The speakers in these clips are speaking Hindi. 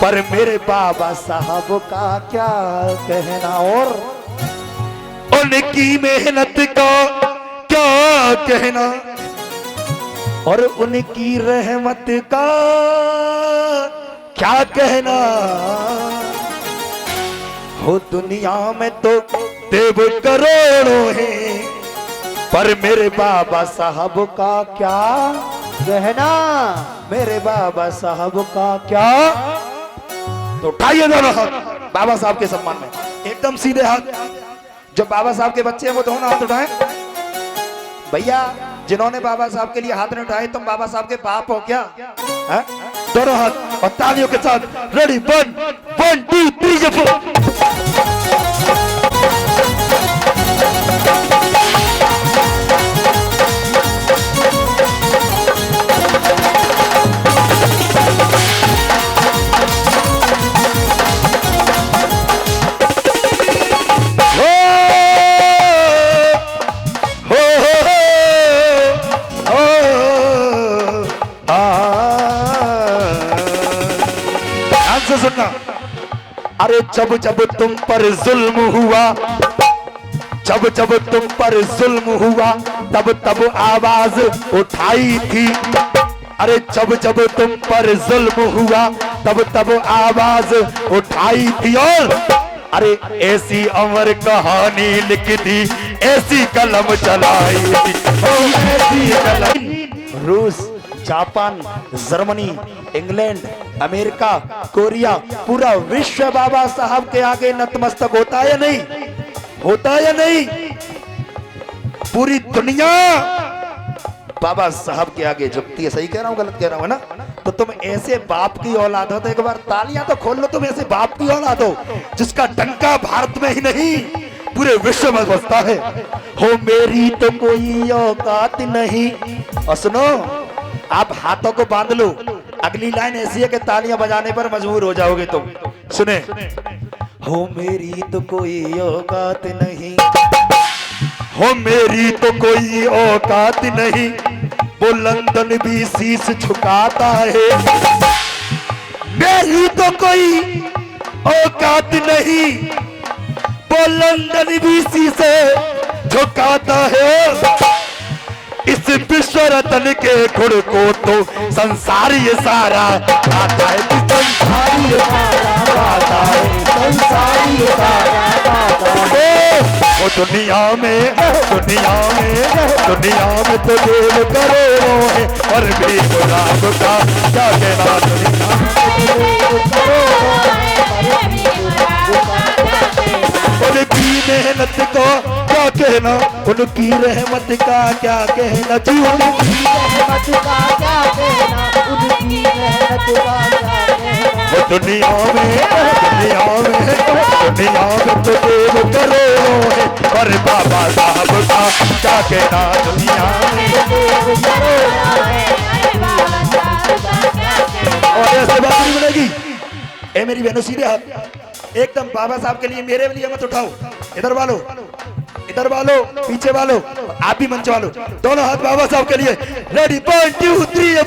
पर मेरे बाबा साहब का क्या कहना, और उनकी मेहनत का क्या कहना, और उनकी रहमत का क्या कहना। हो दुनिया में तो देव करोड़ों हैं, पर मेरे बाबा साहब का क्या कहना, मेरे बाबा साहब का क्या। तो उठाइए दोनों हाथ बाबा साहब के सम्मान में, एकदम सीधे हाथ। जो बाबा साहब के बच्चे हैं वो दोनों हाथ उठाएं। भैया जिन्होंने बाबा साहब के लिए हाथ नहीं उठाए, तुम बाबा साहब के बाप हो क्या? है? दोनों हाथ और तालियों के साथ रेडी, 1 2 3 4। सुनना, अरे जब जब तुम पर जुल्म हुआ, जब जब तुम पर जुल्म हुआ, तब तब आवाज उठाई थी। अरे जब जब तुम पर जुल्म हुआ, तब तब आवाज उठाई थी। और अरे ऐसी अमर कहानी लिख दी, ऐसी कलम चलाई थी, ऐसी कलम। रूस, Japan, Germany, England, America, Korea, पूरा विश्व बाबा साहब के आगे नतमस्तक होता है या नहीं? होता है या नहीं? पूरी दुनिया बाबा साहब के आगे झुकती है। सही कह रहा हूं, गलत कह रहा हूं ना? तो तुम ऐसे बाप की औलाद हो, तो एक बार तालियां तो खोल लो। तुम ऐसे बाप की औलाद हो जिसका डंका भारत में ही नहीं पूरे विश्व में बजता है। हो मेरी तो कोई औकात नहीं। और सुनो, आप हाथों को बांध लो, अगली लाइन ऐसी है कि तालियां बजाने पर मजबूर हो जाओगे तुम। सुने, हो मेरी तो कोई औकात नहीं, हो मेरी तो कोई औकात नहीं, वो लंदन भी शीश झुकाता है। मेरी तो कोई औकात नहीं, वो लंदन भी शीश झुकाता है। इस विश्व रत्न के गुण को तो संसार ये सारा आता है, संसार ये सारा आता है, संसार ये सारा आता है। वो दुनिया में तो देव करोड़ों है, और भी गुलाब का क्या कहना। उनकी मेहनत को क्या कहना, उनकी रहमत का क्या कहना, जी उनकी रहमत का क्या कहना, उनकी रहमत का क्या कहना। वो दुनिया में तो देव करोड़ों है, और बाबा साहब का क्या कहना। दुनिया में देव करोड़ों है, बाबा साहब का क्या कहना। और ऐसे बात नहीं मिलेगी। ए मेरी बहनों, सीधे हाथ एकदम बाबा साहब के लिए, मेरे लिए मत उठाओ। इधर वालो, इधर वालो, पीछे वालो, आप भी मंच वालो, दोनों हाथ बाबा साहब के लिए। रेडी, 1 2 3।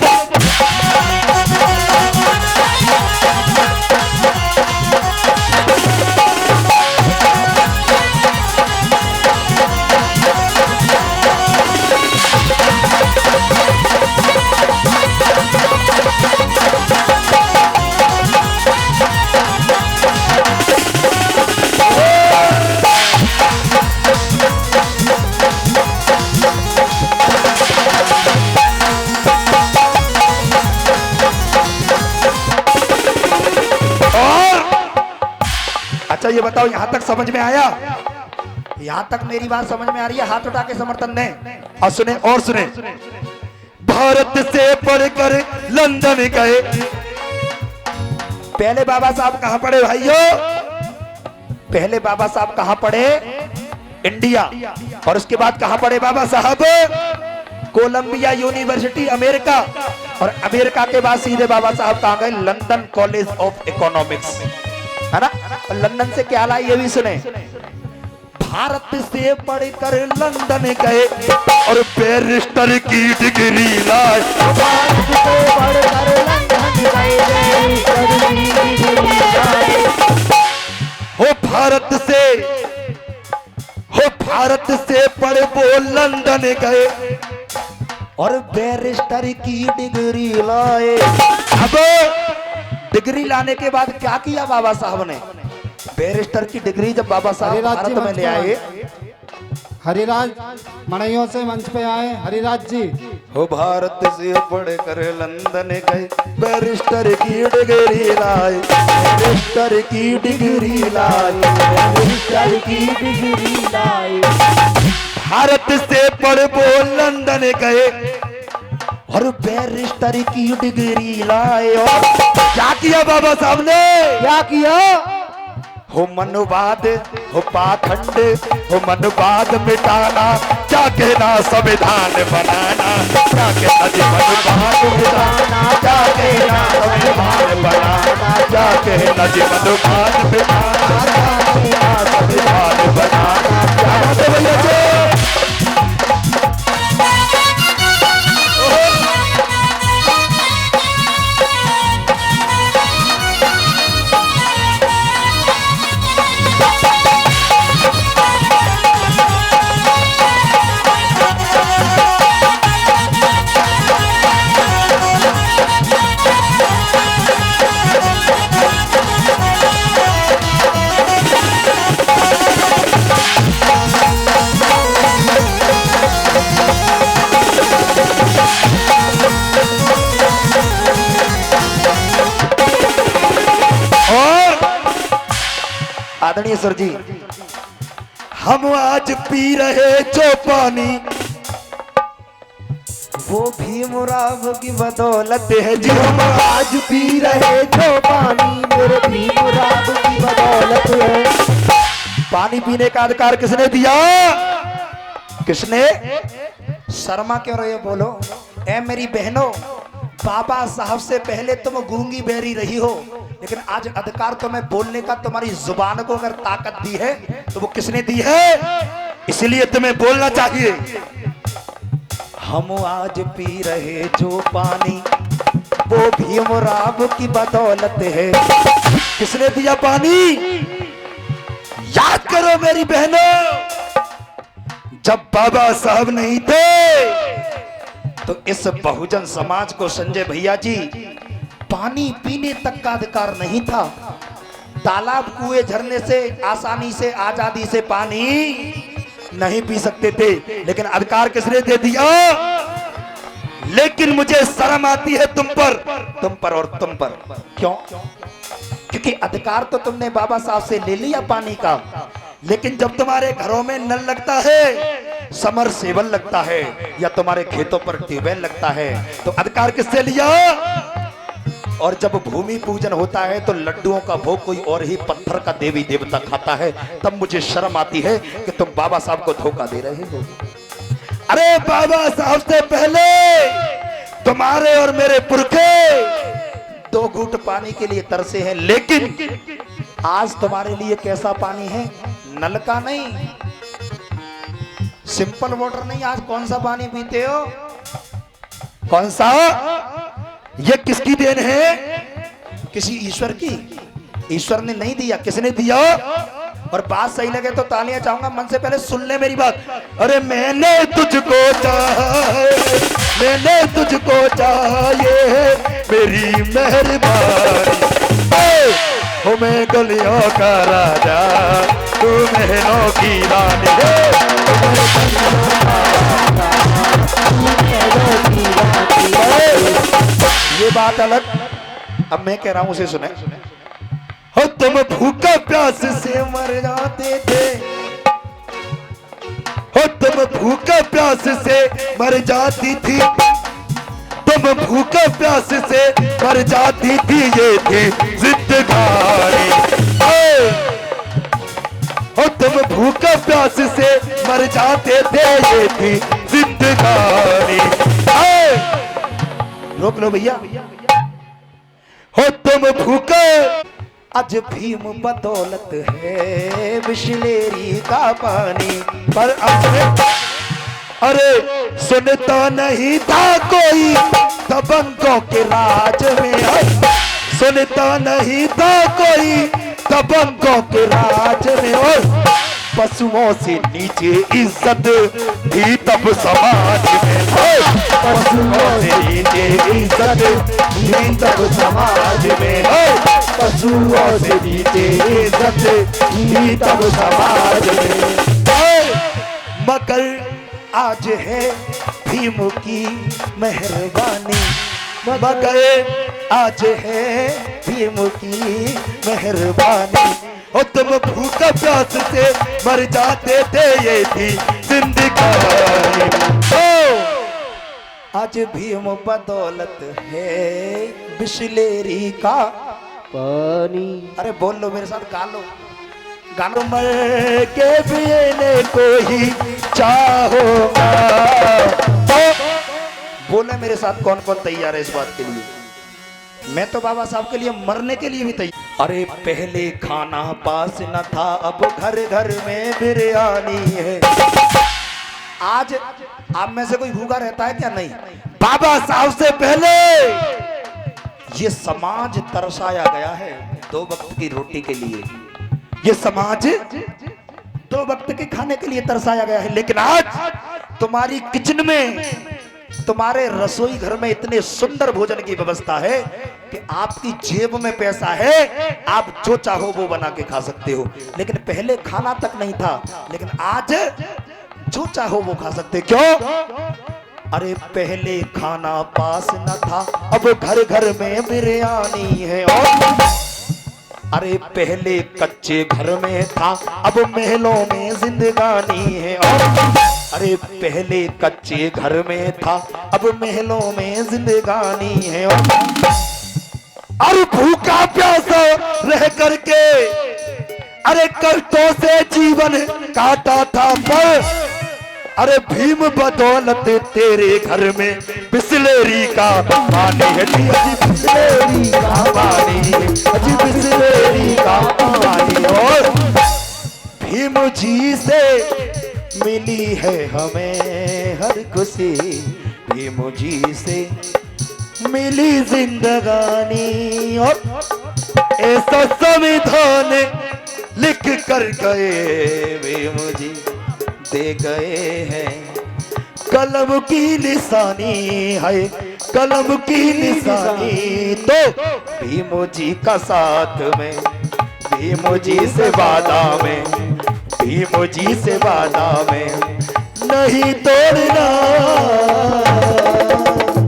अच्छा ये बताओ, यहां तक समझ में आया? यहां तक मेरी बात समझ में आ रही है? हाथ उठा के समर्थन दें। और सुने, और सुने, भारत से पढ़कर लंदन गए। पहले बाबा साहब कहां पढ़े भाइयों? पहले बाबा साहब कहां पढ़े? इंडिया। और उसके बाद कहां पढ़े Baba Saheb? Columbia University, America. और अमेरिका के बाद सीधे बाबा साहब कहां गए? लंदन कॉलेज ऑफ इकोनॉमिक्स, है ना? और लंदन से क्या लाई ये भी सुने। भारत से पढ़कर लंदन गए और बैरिस्टर की डिग्री लाए। भारत से पढ़कर लंदन गए, लंदन गए और बैरिस्टर की डिग्री लाए। अब डिग्री लाने के बाद क्या किया बाबा साहब ने? बैरिस्टर की डिग्री जब बाबा साहब भारत में ले आए, हरिराज मड़ैयों से मंच पे आए। हरिराज जी हो भारत से पढ़ कर लंदन गए, बैरिस्टर की डिग्री लाए, बैरिस्टर की डिग्री लाए, बैरिस्टर की डिग्री लाए। भारत से पढ़ वो लंदन गए और बैरिस्टर की डिग्री लाए। और क्या किया बाबा साहब ने? क्या किया? हो मनुवाद, हो पाखंड, हो मनुवाद मिटाना, क्या कहना संविधान बनाना, क्या कहना जी मनुवाद मिटाना, क्या कहना संविधान बनाना, क्या कहना जी मनुवाद मिटाना, क्या कहना संविधान बनाना। क्या बात है भैया जी? आदरणीय सर जी, हम आज पी रहे जो पानी वो भीमराव की बदौलत है जी। हम आज पी रहे जो पानी मेरे भीमराव की बदौलत है। पानी पीने का अधिकार किसने दिया? किसने? शर्मा क्यों रहे बोलो? ए मेरी बहनों, बाबा साहब से पहले तुम गूंगी बहरी रही हो, लेकिन आज अधिकार तुम्हें बोलने का तुम्हारी जुबान को अगर ताकत दी है तो वो किसने दी है? इसलिए तुम्हें बोलना चाहिए। हम आज पी रहे जो पानी वो भीमराव की बदौलत है। किसने दिया पानी? याद करो मेरी बहनों, जब बाबा साहब नहीं थे तो इस बहुजन समाज को संजय भैया जी पानी पीने तक का अधिकार नहीं था। तालाब कुएं झरने से आसानी से आजादी से पानी नहीं पी सकते थे, लेकिन अधिकार किसने दे दिया? लेकिन मुझे शर्म आती है तुम पर और तुम पर। क्यों? क्योंकि अधिकार तो तुमने बाबा साहब से ले लिया पानी का, लेकिन जब तुम्हारे घरों में नल लगता है, समरसेबल लगता है, या तुम्हारे खेतों पर ट्यूबवेल लगता है, तो अधिकार किससे लिया? और जब भूमि पूजन होता है तो लड्डुओं का भोग कोई और ही पत्थर का देवी देवता खाता है, तब मुझे शर्म आती है कि तुम बाबा साहब को धोखा दे रहे हो। अरे बाबा साहब से पहले तुम्हारे और मेरे पुरखे 2 घूंट पानी के लिए तरसे हैं, लेकिन आज तुम्हारे लिए कैसा पानी है? नल का नहीं, सिंपल वाटर नहीं। आज कौन सा पानी पीते हो? कौन सा? ये किसकी देन है? किसी ईश्वर की। ईश्वर ने नहीं दिया, किसने दिया? और बात सही लगे तो तालियां चाहूंगा। मन से पहले सुन ले मेरी बात। अरे मैंने तुझको चाहिए, मैंने तुझको चाहिए, मेरी मेहरबानी हो, मैं गलियों का राजा, तू महलों की रानी है। ये बात अलग, अब मैं कह रहा हूं उसे सुने। हो तुम भूखा प्यास से मर जाते थे, हो तुम भूखा प्यास से मर जाती थी, तुम भूखा प्यास से मर जाती थी, ये थी जिंदगानी। हो तुम भूखा प्यास से मर जाते थे, ये थी जिंदगानी। रोक लो भैया। हो तुम भूखे, आज भीम बदौलत है बिस्लेरी का पानी, पर अब अरे सुनता नहीं था कोई दबंगों के राज में, सुनता नहीं था कोई दबंगों के राज में। और पशुओं से नीचे इज्जत थी तब समाज में, पशुओं से नीचे इज्जत थी तब समाज में, पशुओं से नीचे इज्जत थी तब समाज में। मगर आज है भीम की मेहरबानी, मगर आज है भीम की मेहरबानी। और तुम भूख प्यास से मर जाते थे, ये थी जिंदगानी। आज भीम बदौलत है बिस्लेरी का पानी। अरे बोल लो मेरे साथ, गा लो, गा लो। मर के पीने को ही चाहोगा, तो बोले मेरे साथ कौन कौन तैयार है इस बात के लिए? मैं तो बाबा साहब के लिए मरने के लिए भी तैयार। अरे पहले खाना पास न था, अब घर घर में बिरयानी है। आज आप में से कोई भूखा रहता है क्या? नहीं। बाबा साहब से पहले ये समाज तरसाया गया है 2 वक्त की रोटी के लिए। ये समाज 2 वक्त के खाने के लिए तरसाया गया है। लेकिन आज तुम्हारी किचन में, तुम्हारे रसोई घर में इतने सुंदर भोजन की व्यवस्था है कि आपकी जेब में पैसा है, आप जो चाहो वो बना के खा सकते हो। लेकिन पहले खाना तक नहीं था, लेकिन आज जो चाहो वो खा सकते। क्यों? अरे पहले खाना पास न था, अब घर घर में बिरयानी है। और अरे पहले कच्चे घर में था, अब महलों में जिंदगानी है। और अरे पहले कच्चे घर में था, अब महलों में जिंदगानी है। और भूखा प्यासा रह करके अरे कष्टों से जीवन काटा था, पर अरे भीम बदौलत तेरे घर में बिस्लेरी का पानी है। बिस्लेरी का पानी, अजी बिस्लेरी का पानी। और भीम जी से मिली है हमें हर खुशी, भीम जी से मिली जिंदगानी। और ऐसा संविधान लिख कर गए भीम जी, दे गए हैं कलम की निशानी है, कलम की निशानी। तो भीम जी का साथ में, भीम जी से वादा में, भीम जी से वादा में नहीं तोड़ना।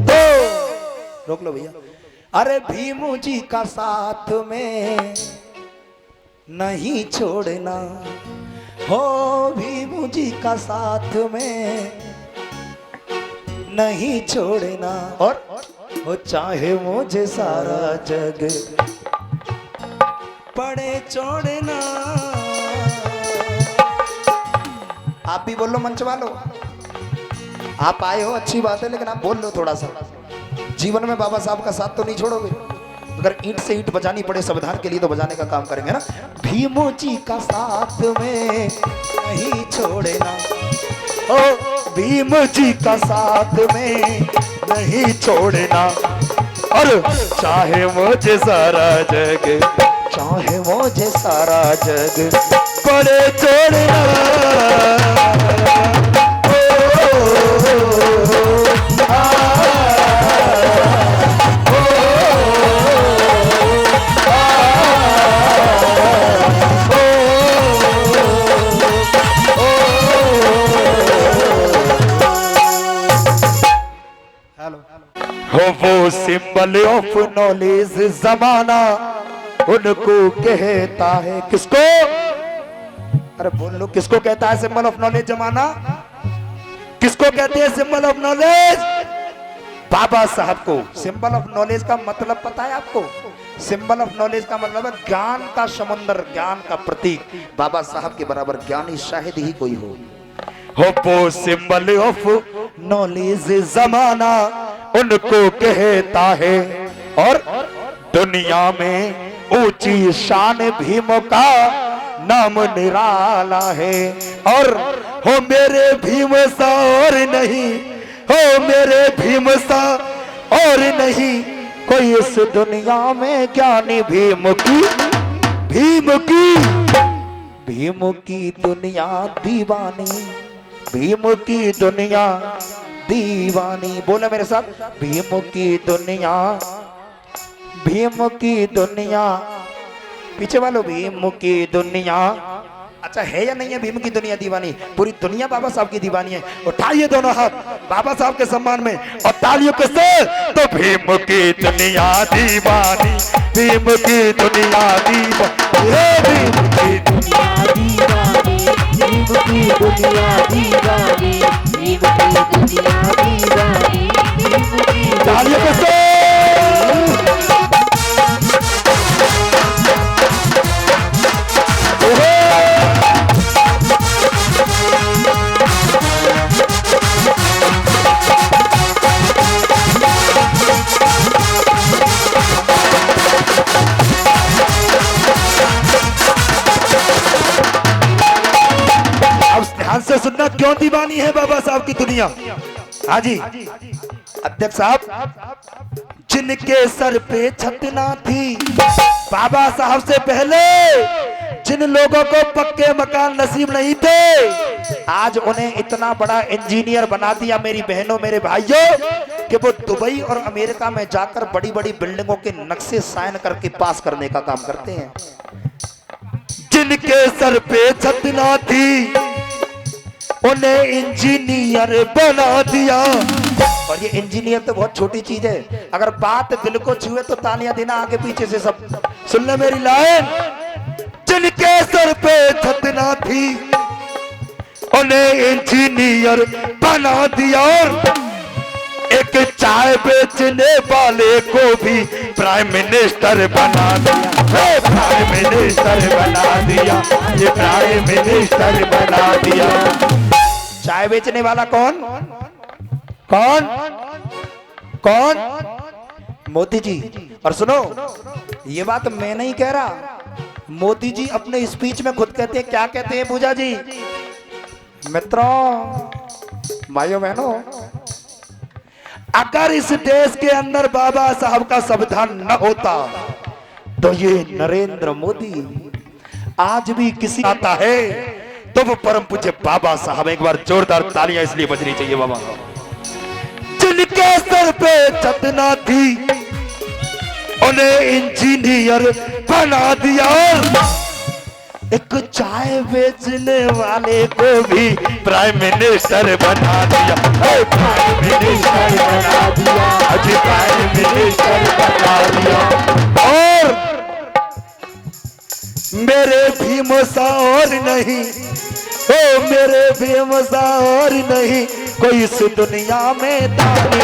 तो रोक लो भैया। अरे भीम जी का साथ में नहीं छोड़ना, हो भीम जी का साथ में नहीं छोड़ना। और वो चाहे मुझे सारा जग पड़े छोड़ना। आप भी बोल लो, मंच वालों, आप आए हो अच्छी बात है, लेकिन आप बोल लो थोड़ा सा। जीवन में बाबा साहब का साथ तो नहीं छोड़ोगे। अगर ईंट से ईंट बजानी पड़े संविधान के लिए तो बजाने का काम करेंगे ना। भीम जी का साथ में नहीं छोड़ना, ओ भीम जी का साथ में नहीं छोड़ना। और चाहे मुझे सारा जग, चाहे मुझे सारा जग पड़े छोड़ना। हो वो सिंबल ऑफ नॉलेज जमाना उनको कहता है। किसको? अरे बोल लो, किसको कहता है सिंबल ऑफ नॉलेज जमाना? किसको कहते हैं सिंबल ऑफ नॉलेज? बाबा साहब को। सिंबल ऑफ नॉलेज का मतलब पता है आपको? सिंबल ऑफ नॉलेज का मतलब है ज्ञान का समंदर, ज्ञान का प्रतीक। बाबा साहब के बराबर ज्ञानी शायद ही कोई हो वो सिंबल ऑफ नॉलेज जमाना उनको कहता है। और दुनिया में ऊंची शान भीम का नाम निराला है। और हो मेरे भीम सा और नहीं, हो मेरे भीम सा और नहीं कोई इस दुनिया में ज्ञानी भीम की, भीम की भीम की दुनिया दीवानी, भीम की दुनिया दीवानी। बोले मेरे साथ, भीम की दुनिया, भीम की दुनिया। पीछे वालों, भीम की दुनिया। अच्छा है या नहीं है भीम की दुनिया दीवानी? पूरी दुनिया बाबा साहब की दीवानी है। उठाइए दोनों हाथ बाबा साहब के सम्मान में और तालियों के साथ। तो भीम की दुनिया दीवानी, भीम की दुनिया दीवानी, भीम की दुनिया दीवानी, भीम की दुनिया दीवानी, भीम की दुनिया दीवानी, भीम की तालियों के साथ। ध्यान से सुनना, क्यों दीवानी है बाबा साहब की दुनिया। हाँ जी अध्यक्ष साहब, जिनके सर पे छत ना थी, बाबा साहब से पहले जिन लोगों को पक्के मकान नसीब नहीं थे, आज उन्हें इतना बड़ा इंजीनियर बना दिया मेरी बहनों मेरे भाइयों, कि वो दुबई और अमेरिका में जाकर बड़ी बड़ी बिल्डिंगों के नक्शे साइन करके पास करने का काम करते हैं। जिनके सर पे छत ना थी, उन्हें इंजीनियर बना दिया। और ये इंजीनियर तो बहुत छोटी चीज है, अगर बात दिल को छुए तो तालियां देना आगे पीछे से सब। सुन ले मेरी लाइन, जिनके सर पे छत ना थी, उन्हें इंजीनियर बना दिया। एक चाय बेचने वाले को भी प्राइम मिनिस्टर बना दिया, प्राइम मिनिस्टर बना दिया, ये प्राइम मिनिस्टर बना दिया। चाय बेचने वाला कौन कौन कौन? मोदी जी। और सुनो, ये बात मैं नहीं कह रहा, मोदी जी अपने स्पीच में खुद कहते हैं। क्या कहते हैं पूजा जी? मित्रों, भाइयों बहनों, अगर इस देश के अंदर बाबा साहब का संविधान न होता तो ये नरेंद्र मोदी आज भी किसी आता है तो वो परम पूज्य बाबा साहब। एक बार जोरदार तालियां इसलिए बजनी चाहिए बाबा। जिनके सर पे छत ना थी, उन्हें इंजीनियर बना दिया। एक चाय बेचने वाले को भी प्राइम मिनिस्टर बना दिया, प्राइम मिनिस्टर बना दिया, अजी प्राइम मिनिस्टर बना दिया। और मेरे भीम सा और नहीं, ओ मेरे भीम सा और नहीं कोई इस दुनिया में दानी।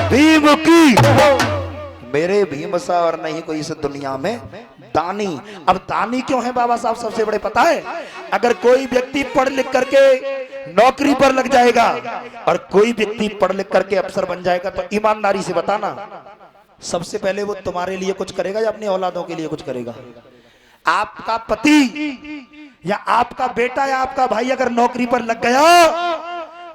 भीम की मेरे भीम सा और नहीं कोई इस दुनिया में दानी। अब दानी क्यों है बाबा साहब सबसे बड़े पता है? अगर कोई व्यक्ति पढ़ लिख करके नौकरी पर लग जाएगा और कोई व्यक्ति पढ़ लिख करके अफसर बन जाएगा, तो ईमानदारी से बताना, सबसे पहले वो तुम्हारे लिए कुछ करेगा या अपनी औलादों के लिए कुछ करेगा? आपका पति या आपका बेटा या आपका भाई अगर नौकरी पर लग गया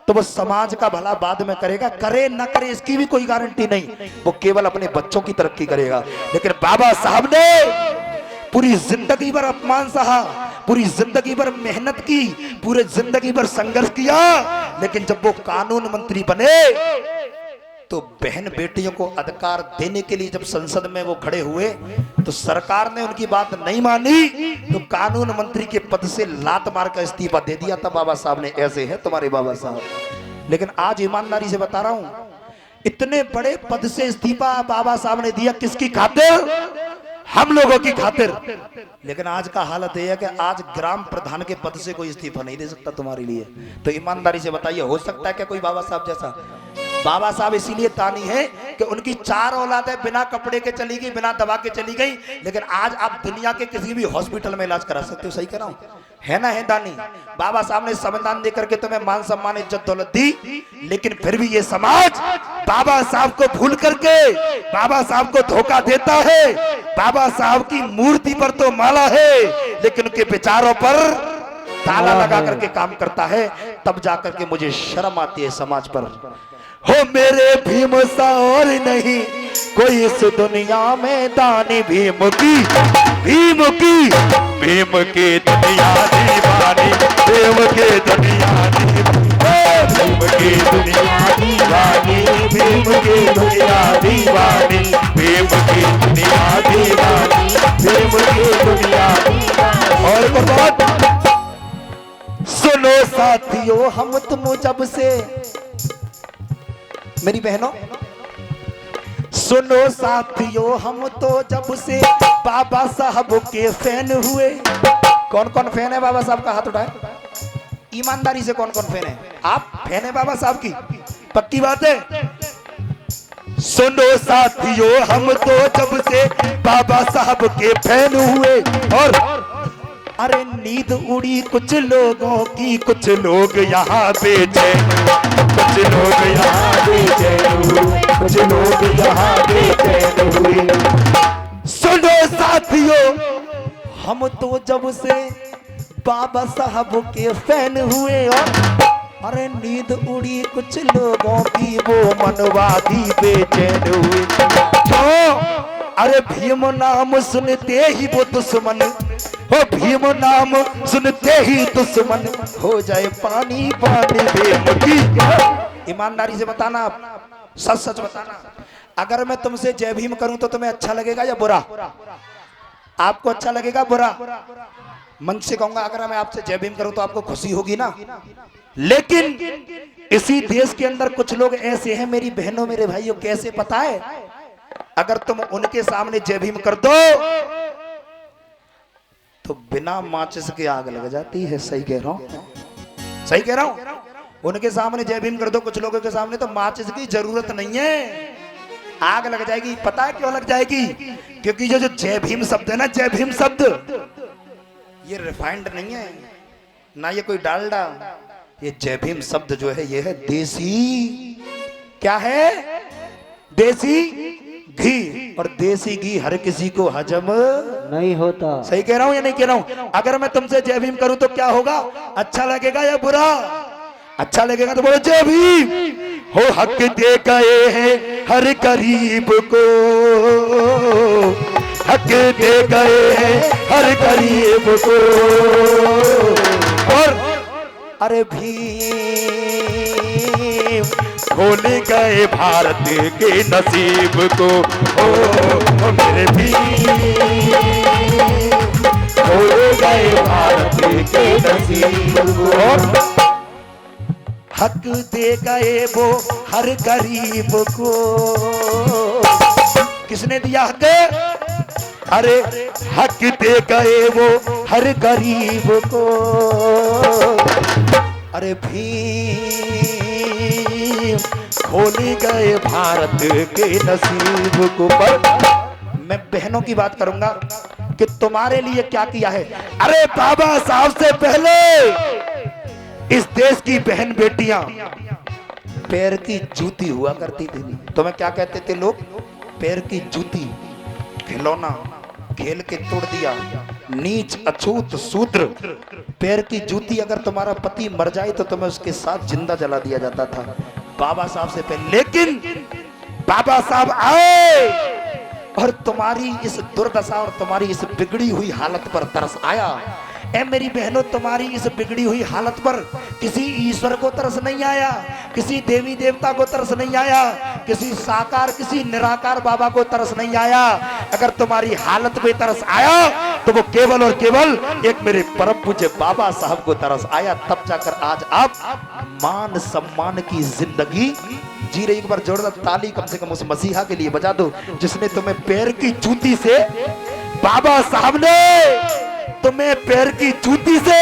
तो वो समाज का भला बाद में करेगा, करे ना करे इसकी भी कोई गारंटी नहीं, वो केवल अपने बच्चों की तरक्की करेगा। लेकिन बाबा साहब ने पूरी जिंदगी भर अपमान सहा, पूरी जिंदगी भर मेहनत की, पूरे जिंदगी भर संघर्ष किया, लेकिन जब वो कानून मंत्री बने तो बहन बेटियों को अधिकार देने के लिए जब संसद में वो खड़े हुए तो सरकार ने उनकी बात नहीं मानी, तो कानून मंत्री के पद से लात मार कर इस्तीफा दे दिया था बाबा साहब ने। ऐसे है तुम्हारे बाबा साहब। लेकिन आज ईमानदारी से बता रहा हूं, इतने बड़े पद से इस्तीफा बाबा साहब ने दिया किसकी खातिर? हम लोगों की खातिर। लेकिन आज का हालत यह है कि आज ग्राम प्रधान के पद से कोई इस्तीफा नहीं दे सकता तुम्हारे लिए। तो ईमानदारी से बताइए, हो सकता है क्या कोई बाबा साहब जैसा? बाबा साहब इसीलिए तानी है कि उनकी 4 औलादें बिना कपड़े के चली गई, बिना दवा के चली गई, लेकिन आज आप दुनिया के किसी भी हॉस्पिटल में इलाज करा सकते हो। सही कह रहा हूं, है ना? है दानी। बाबा साहब ने संविधान देकर के तुम्हें मान सम्मान इज्जत दौलत दी, लेकिन फिर भी ये समाज बाबा साहब को भूल करके बाबा साहब को धोखा देता है। बाबा साहब की मूर्ति पर तो माला है, लेकिन उनके विचारों पर ताला लगा करके काम करता है, तब जाकर के मुझे शर्म आती है समाज पर। हो मेरे भीम सा और नहीं कोई इस दुनिया में दानी, भीम की भीम की भीम की दुनिया दीवानी, भीम की दुनिया भीम की दुनिया दीवानी, भीम की दुनिया दीवानी, भीम की दुनिया दीवानी, भीम की दुनिया दीवानी। और बात सुनो साथियों, हम तुम जब से, मेरी बहनों सुनो साथियों, हम तो जब से बाबा साहब के फैन हुए। कौन कौन फैन है बाबा साहब का? हाथ उठाए ईमानदारी से, कौन कौन फैन है? आप फैन है बाबा साहब की? पक्की बात है? सुनो साथियों, हम तो जब से बाबा साहब के फैन हुए, और अरे नींद उड़ी कुछ लोगों की, कुछ लोग यहाँ बेचैन, कुछ लोग यहाँ बेचैन हुए, कुछ लोग यहाँ बेचैन हुए। सुनो साथियों, हम तो जब से बाबा साहब के फैन हुए, और अरे नींद उड़ी कुछ लोगों की, वो मनवादी बेचैन हुए। क्यों? अरे भीम नाम सुनते ही वो दुश्मन, हो भीम नाम सुनते ही दुश्मन हो जाए पानी पानी। भीम की ईमानदारी से बताना, सच सच बताना, अगर मैं तुमसे जय भीम करूं तो तुम्हें अच्छा लगेगा या बुरा? आपको अच्छा लगेगा बुरा? मन से कहूंगा अगर मैं आपसे जय भीम करूं तो आपको खुशी होगी ना। लेकिन इसी देश के अंदर कुछ लोग ऐसे हैं मेरी बहनों मेरे भाइयों, कैसे पता है? अगर तुम उनके सामने जय भीम कर दो तो बिना माचिस के आग लग जाती है। सही कह रहा हूं? सही कह रहा हूं? उनके सामने जय भीम कर दो कुछ लोगों के सामने तो माचिस की जरूरत नहीं है, आग लग जाएगी। पता है क्यों लग जाएगी? क्योंकि जो जय भीम शब्द है ना, जय भीम शब्द, ये रिफाइंड नहीं है ना, ये कोई डालडा। ये जय भीम शब्द जो है ये है देसी। क्या है? देसी घी। और देसी घी हर किसी को हजम नहीं होता। सही कह रहा हूं या नहीं कह रहा हूं? अगर मैं तुमसे जय भीम करूं तो क्या होगा? अच्छा लगेगा या बुरा? अच्छा लगेगा तो बोलो जय भीम। हो हक दे गए हैं हर गरीब को, हक दे गए हैं हर गरीब को, और अरे भीम खोल गए भारत के नसीब को। ओ मेरे भीम खोल गए भारत के नसीब को, और हक दे गए वो हर गरीब को। किसने दिया हक? अरे हक दे गए वो हर गरीब को, अरे भीम खोल गए भारत के नसीब को। पर मैं बहनों की बात करूंगा कि तुम्हारे लिए क्या किया है। अरे बाबा साहब से पहले इस देश की बहन बेटियां पैर की जूती हुआ करती थी। तो मैं क्या कहते थे लोग? पैर की जूती, खिलौना खेल के तोड़ दिया, नीच अछूत शूद्र। पैर की जूती, अगर तुम्हारा पति मर जाए तो तुम्हें उसके साथ जिंदा जला दिया जाता था बाबा साहब से पहले। लेकिन बाबा साहब आए और तुम्हारी इस दुर्दशा और तुम्हारी इस बिगड़ी हुई हालत पर तरस आया। ऐ मेरी बहनों, तुम्हारी इस बिगड़ी हुई हालत पर किसी ईश्वर को तरस नहीं आया, किसी देवी देवता को तरस नहीं आया, किसी साकार किसी निराकार बाबा को तरस नहीं आया। अगर तुम्हारी हालत पे तरस आया तो वो केवल और केवल एक मेरे परम पूज्य बाबा साहब को तरस आया। तब जाकर आज आप मान सम्मान की जिंदगी जी रही। एक बार जोरदार ताली कम से कम उस मसीहा के लिए बजा दो जिसने तुम्हें पैर की जूती से, बाबा साहब ने तुम्हें पैर की जूती से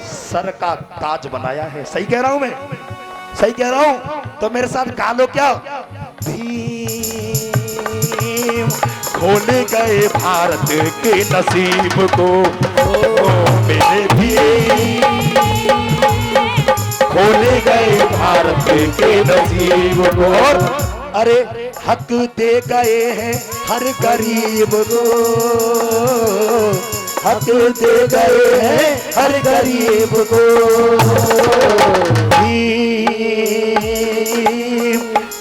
सर का ताज बनाया है। सही कह रहा हूं मैं? सही कह रहा हूं? तो मेरे साथ गा लो क्या? भीम खोल गए भारत के नसीब को, ओ मेरे भीम खोल गए भारत के नसीब को, और अरे हक दे गए हैं हर गरीब को, हक दे गए हैं हर गरीब को। भीम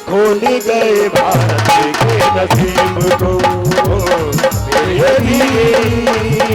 खोल गए भारत के नसीब को, मेरे भीम